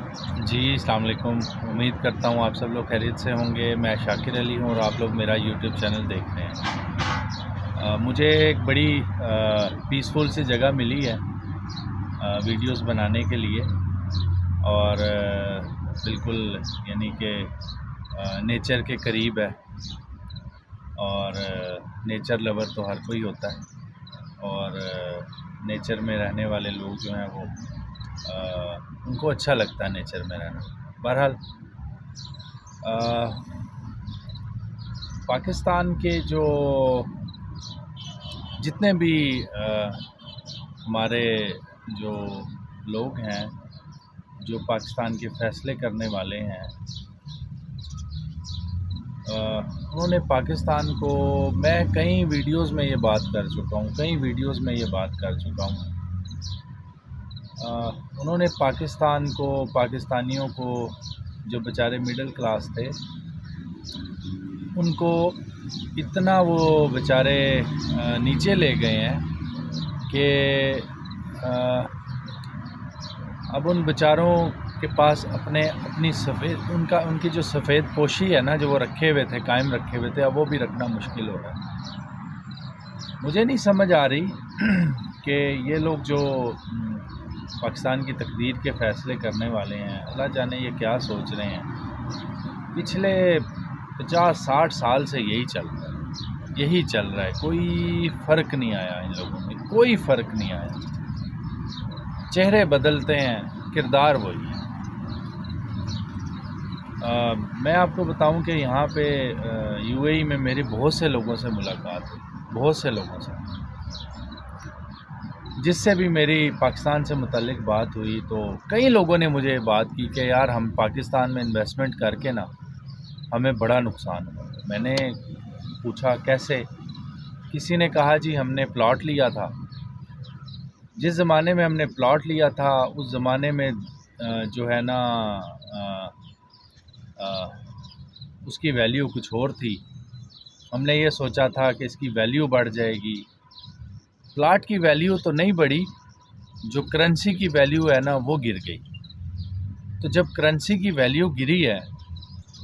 جی السلام علیکم، امید کرتا ہوں آپ سب لوگ خیریت سے ہوں گے۔ میں شاکر علی ہوں اور آپ لوگ میرا یوٹیوب چینل دیکھ رہے ہیں۔ مجھے ایک بڑی پیسفل سی جگہ ملی ہے ویڈیوز بنانے کے لیے، اور بالکل یعنی کہ نیچر کے قریب ہے، اور نیچر لور تو ہر کوئی ہوتا ہے، اور نیچر میں رہنے والے لوگ جو ہیں وہ ان کو اچھا لگتا ہے نیچر میں رہنا۔ بہرحال پاکستان کے جو جتنے بھی ہمارے جو لوگ ہیں جو پاکستان کے فیصلے کرنے والے ہیں، انہوں نے پاکستان کو، میں کئی ویڈیوز میں یہ بات کر چکا ہوں، انہوں نے پاکستان کو، پاکستانیوں کو، جو بیچارے مڈل کلاس تھے، ان کو اتنا وہ بیچارے نیچے لے گئے ہیں کہ اب ان بیچاروں کے پاس اپنی ان کی جو سفید پوشی ہے نا، جو وہ رکھے ہوئے تھے، قائم رکھے ہوئے تھے، اب وہ بھی رکھنا مشکل ہو رہا ہے۔ مجھے نہیں سمجھ آ رہی کہ یہ لوگ جو پاکستان کی تقدیر کے فیصلے کرنے والے ہیں، اللہ جانے یہ کیا سوچ رہے ہیں۔ پچھلے 50-60 سال سے یہی چل رہا ہے، کوئی فرق نہیں آیا ان لوگوں میں، کوئی فرق نہیں آیا۔ چہرے بدلتے ہیں، کردار وہی ہے۔ میں آپ کو بتاؤں کہ یہاں پہ یو اے ای میں میری بہت سے لوگوں سے ملاقات ہوئی، بہت سے لوگوں سے، جس سے بھی میری پاکستان سے متعلق بات ہوئی، تو کئی لوگوں نے مجھے بات کی کہ یار ہم پاکستان میں انویسٹمنٹ کر کے نا ہمیں بڑا نقصان ہوا۔ میں نے پوچھا کیسے؟ کسی نے کہا جی ہم نے پلاٹ لیا تھا، جس زمانے میں ہم نے پلاٹ لیا تھا اس زمانے میں جو ہے نا اس کی ویلیو کچھ اور تھی، ہم نے یہ سوچا تھا کہ اس کی ویلیو بڑھ جائے گی۔ پلاٹ کی ویلیو تو نہیں بڑھی، جو کرنسی کی ویلیو ہے نا وہ گر گئی۔ تو جب کرنسی کی ویلیو گری ہے،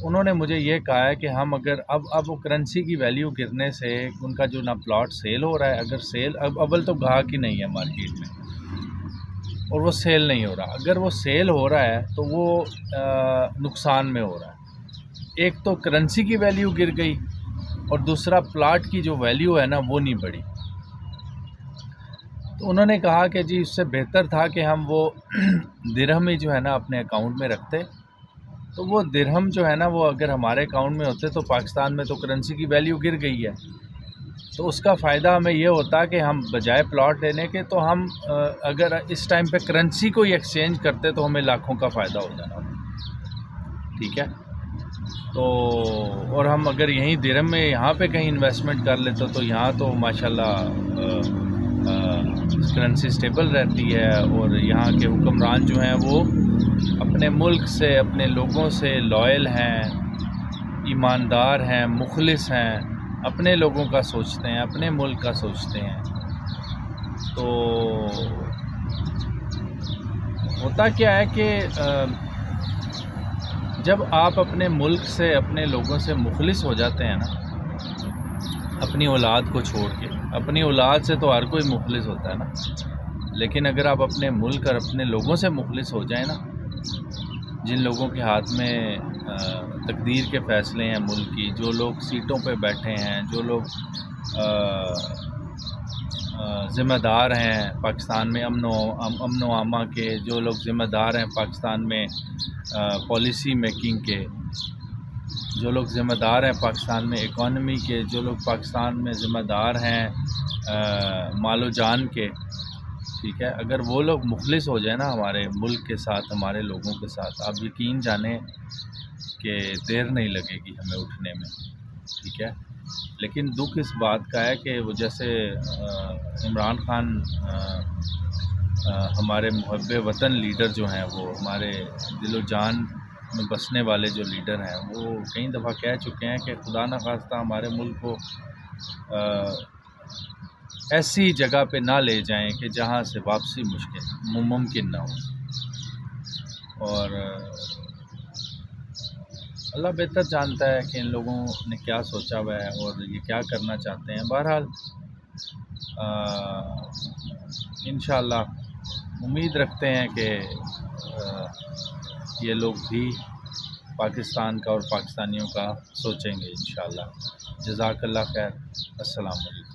انہوں نے مجھے یہ کہا ہے کہ ہم اگر اب وہ کرنسی کی ویلیو گرنے سے ان کا جو نہ پلاٹ سیل ہو رہا ہے، اگر سیل اول تو گاہک ہی نہیں ہے مارکیٹ میں، اور وہ سیل نہیں ہو رہا، اگر وہ سیل ہو رہا ہے تو وہ نقصان میں ہو رہا ہے۔ ایک تو کرنسی کی ویلیو گر گئی، اور دوسرا پلاٹ کی جو ویلیو ہے نا وہ نہیں بڑھی۔ تو انہوں نے کہا کہ جی اس سے بہتر تھا کہ ہم وہ درہم ہی جو ہے نا اپنے اکاؤنٹ میں رکھتے، تو وہ درہم جو ہے نا وہ اگر ہمارے اکاؤنٹ میں ہوتے، تو پاکستان میں تو کرنسی کی ویلیو گر گئی ہے، تو اس کا فائدہ ہمیں یہ ہوتا کہ ہم بجائے پلاٹ لینے کے، تو ہم اگر اس ٹائم پہ کرنسی کو ہی ایکسچینج کرتے تو ہمیں لاکھوں کا فائدہ ہو جانا، ٹھیک ہے۔ تو اور ہم اگر یہیں درہم میں یہاں پہ کہیں انویسٹمنٹ کر لیتے تو یہاں تو ماشاءاللہ کرنسی سٹیبل رہتی ہے، اور یہاں کے حکمران جو ہیں وہ اپنے ملک سے، اپنے لوگوں سے لائل ہیں، ایماندار ہیں، مخلص ہیں، اپنے لوگوں کا سوچتے ہیں، اپنے ملک کا سوچتے ہیں۔ تو ہوتا کیا ہے کہ جب آپ اپنے ملک سے، اپنے لوگوں سے مخلص ہو جاتے ہیں نا، اپنی اولاد کو چھوڑ کے، اپنی اولاد سے تو ہر کوئی مخلص ہوتا ہے نا، لیکن اگر آپ اپنے ملک اور اپنے لوگوں سے مخلص ہو جائیں نا، جن لوگوں کے ہاتھ میں تقدیر کے فیصلے ہیں ملک کی، جو لوگ سیٹوں پہ بیٹھے ہیں، جو لوگ ذمہ دار ہیں پاکستان میں امن و امان کے، جو لوگ ذمہ دار ہیں پاکستان میں پالیسی میکنگ کے، جو لوگ ذمہ دار ہیں پاکستان میں اکانومی کے، جو لوگ پاکستان میں ذمہ دار ہیں مال و جان کے، ٹھیک ہے، اگر وہ لوگ مخلص ہو جائیں نا ہمارے ملک کے ساتھ، ہمارے لوگوں کے ساتھ، آپ یقین جانیں کہ دیر نہیں لگے گی ہمیں اٹھنے میں، ٹھیک ہے۔ لیکن دکھ اس بات کا ہے کہ وہ جیسے عمران خان ہمارے محب وطن لیڈر جو ہیں، وہ ہمارے دل و جان میں بسنے والے جو لیڈر ہیں، وہ کئی دفعہ کہہ چکے ہیں کہ خدا نخواستہ ہمارے ملک کو ایسی جگہ پہ نہ لے جائیں کہ جہاں سے واپسی ممکن نہ ہو۔ اور اللہ بہتر جانتا ہے کہ ان لوگوں نے کیا سوچا ہوا ہے اور یہ کیا کرنا چاہتے ہیں. بہرحال انشاءاللہ امید رکھتے ہیں کہ یہ لوگ بھی پاکستان کا اور پاکستانیوں کا سوچیں گے انشاءاللہ. جزاک اللہ خیر. السلام علیکم.